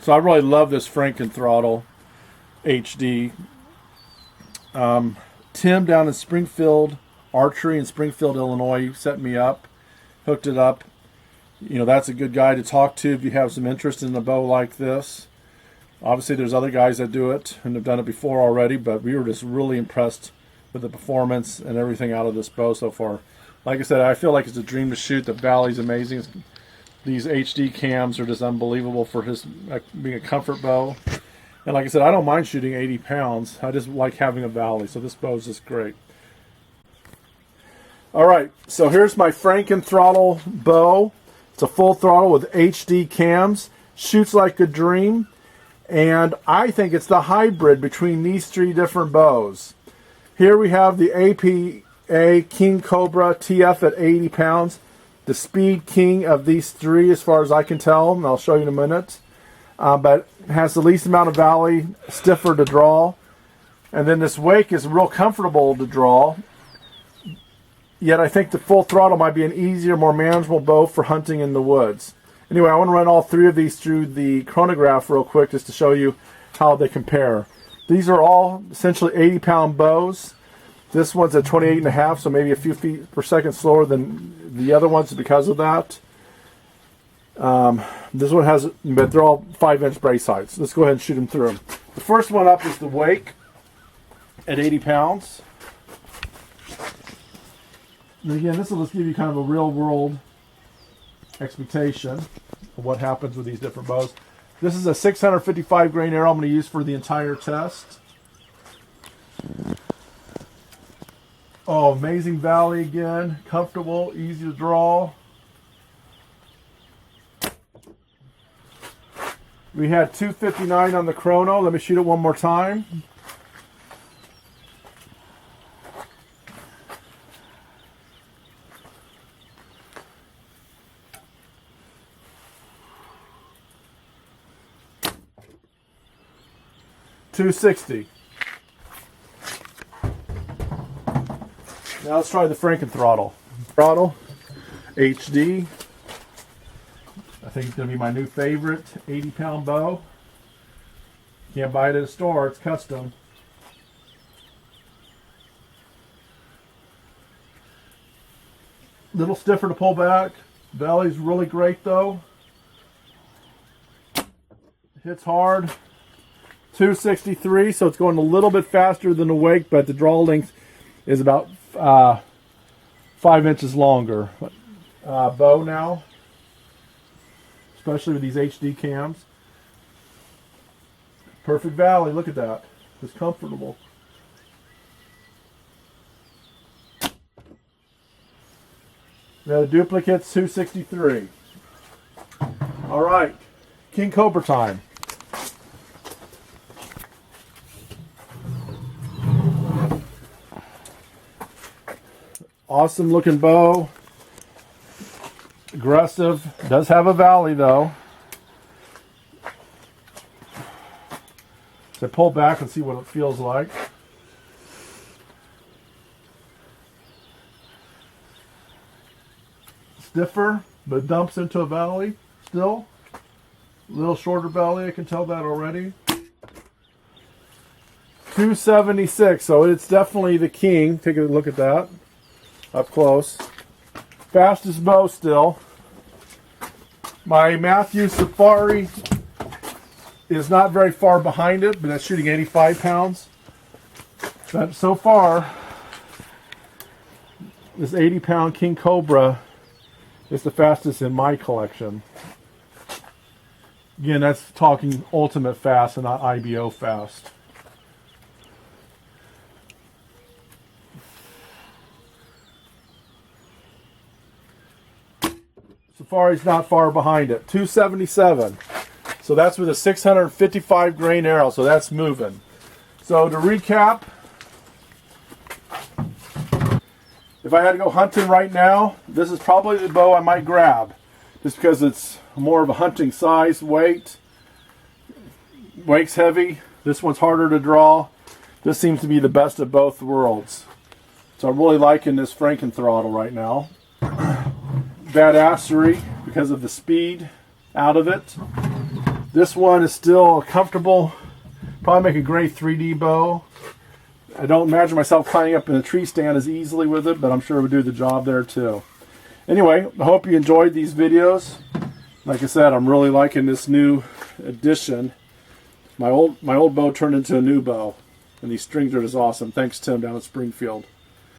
So I really love this Franken Throttle HD. Tim down in Springfield Archery in Springfield, Illinois, set me up, hooked it up. You know, that's a good guy to talk to if you have some interest in a bow like this. Obviously, there's other guys that do it and have done it before already, but we were just really impressed with the performance and everything out of this bow so far. Like I said, I feel like it's a dream to shoot. The Valley's amazing. These HD cams are just unbelievable for just being a comfort bow. And like I said, I don't mind shooting 80 pounds. I just like having a Valley, so this bow is just great. All right, so here's my Franken Throttle bow. It's a full throttle with HD cams. Shoots like a dream. And I think it's the hybrid between these three different bows. Here we have the APA King Cobra TF at 80 pounds. The speed king of these three as far as I can tell, and I'll show you in a minute. But has the least amount of Valley, stiffer to draw. And then this wake is real comfortable to draw. Yet I think the full throttle might be an easier, more manageable bow for hunting in the woods. Anyway, I want to run all three of these through the chronograph real quick just to show you how they compare. These are all essentially 80-pound bows. This one's at 28.5, so maybe a few feet per second slower than the other ones because of that. This one has, but they're all 5-inch brace heights. Let's go ahead and shoot them through them. The first one up is the Wake at 80 pounds. And again, this will just give you kind of a real-world expectation of what happens with these different bows. This is a 655 grain arrow I'm going to use for the entire test. Oh, amazing Valley again. Comfortable, easy to draw. We had 259 on the chrono. Let me shoot it one more time. $260. Now let's try the Franken Throttle. Throttle HD. I think it's going to be my new favorite 80-pound bow. Can't buy it at a store, it's custom. Little stiffer to pull back. Valley's really great though. Hits hard. 263, so it's going a little bit faster than the Wake, but the draw length is about 5 inches longer. Bow now, especially with these HD cams. Perfect Valley, look at that. It's comfortable. Now the duplicate's 263. All right, King Cobra time. Awesome looking bow. Aggressive. Does have a Valley though. So pull back and see what it feels like. Stiffer, but dumps into a Valley still. A little shorter Valley, I can tell that already. 276, so it's definitely the king. Take a look at that. Up close. Fastest bow still. My Matthew Safari is not very far behind it, but that's shooting 85 pounds. But so far, this 80-pound King Cobra is the fastest in my collection. Again, that's talking ultimate fast and not IBO fast. Safari's not far behind it. 277. So that's with a 655 grain arrow. So that's moving. So to recap, if I had to go hunting right now, this is probably the bow I might grab. Just because it's more of a hunting size weight. Wake's heavy. This one's harder to draw. This seems to be the best of both worlds. So I'm really liking this Franken Throttle right now. Badassery because of the speed out of it. This one is still comfortable. Probably make a great 3D bow. I don't imagine myself climbing up in a tree stand as easily with it, but I'm sure it would do the job there too. Anyway, I hope you enjoyed these videos. Like I said, I'm really liking this new addition. My old bow turned into a new bow, and these strings are just awesome. Thanks, Tim, down at Springfield.